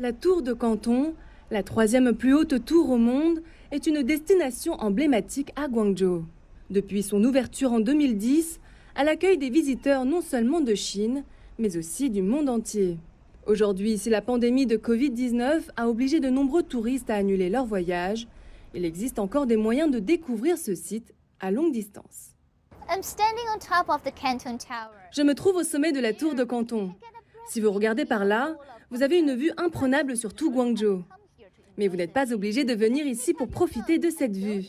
La tour de Canton, la troisième plus haute tour au monde, est une destination emblématique à Guangzhou. Depuis son ouverture en 2010, elle accueille des visiteurs non seulement de Chine, mais aussi du monde entier. Aujourd'hui, si la pandémie de Covid-19 a obligé de nombreux touristes à annuler leur voyage, il existe encore des moyens de découvrir ce site à longue distance. Je me trouve au sommet de la tour de Canton. Si vous regardez par là, vous avez une vue imprenable sur tout Guangzhou. Mais vous n'êtes pas obligé de venir ici pour profiter de cette vue.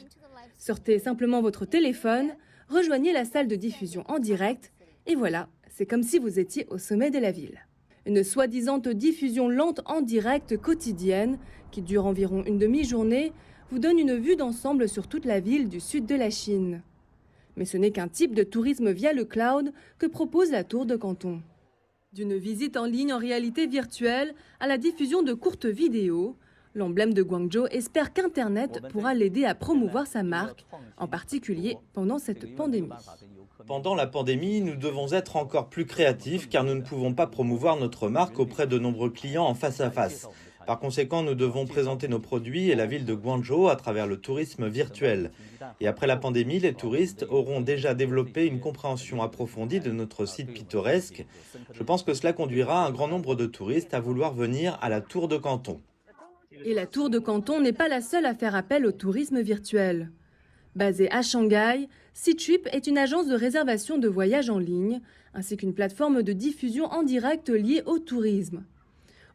Sortez simplement votre téléphone, rejoignez la salle de diffusion en direct, et voilà, c'est comme si vous étiez au sommet de la ville. Une soi-disant diffusion lente en direct quotidienne, qui dure environ une demi-journée, vous donne une vue d'ensemble sur toute la ville du sud de la Chine. Mais ce n'est qu'un type de tourisme via le cloud que propose la tour de Canton. D'une visite en ligne en réalité virtuelle à la diffusion de courtes vidéos, l'emblème de Guangzhou espère qu'Internet pourra l'aider à promouvoir sa marque, en particulier pendant cette pandémie. Pendant la pandémie, nous devons être encore plus créatifs car nous ne pouvons pas promouvoir notre marque auprès de nombreux clients en face à face. Par conséquent, nous devons présenter nos produits et la ville de Guangzhou à travers le tourisme virtuel. Et après la pandémie, les touristes auront déjà développé une compréhension approfondie de notre site pittoresque. Je pense que cela conduira un grand nombre de touristes à vouloir venir à la tour de Canton. Et la tour de Canton n'est pas la seule à faire appel au tourisme virtuel. Basée à Shanghai, Ctrip est une agence de réservation de voyages en ligne, ainsi qu'une plateforme de diffusion en direct liée au tourisme.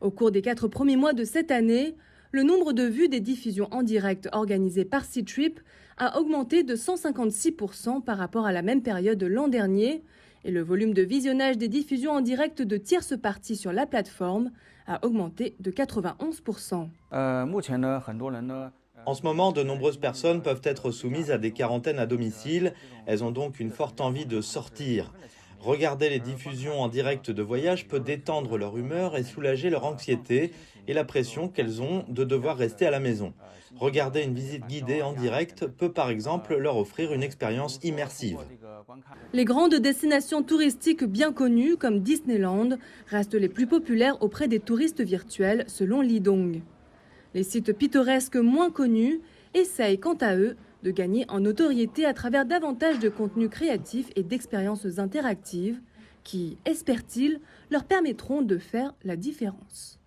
Au cours des 4 premiers mois de cette année, le nombre de vues des diffusions en direct organisées par Ctrip a augmenté de 156% par rapport à la même période l'an dernier, et le volume de visionnage des diffusions en direct de tierces parties sur la plateforme a augmenté de 91%. En ce moment, de nombreuses personnes peuvent être soumises à des quarantaines à domicile. Elles ont donc une forte envie de sortir. Regarder les diffusions en direct de voyage peut détendre leur humeur et soulager leur anxiété et la pression qu'elles ont de devoir rester à la maison. Regarder une visite guidée en direct peut par exemple leur offrir une expérience immersive. Les grandes destinations touristiques bien connues comme Disneyland restent les plus populaires auprès des touristes virtuels selon Lidong. Les sites pittoresques moins connus essayent quant à eux de gagner en notoriété à travers davantage de contenus créatifs et d'expériences interactives qui, espèrent-ils, leur permettront de faire la différence.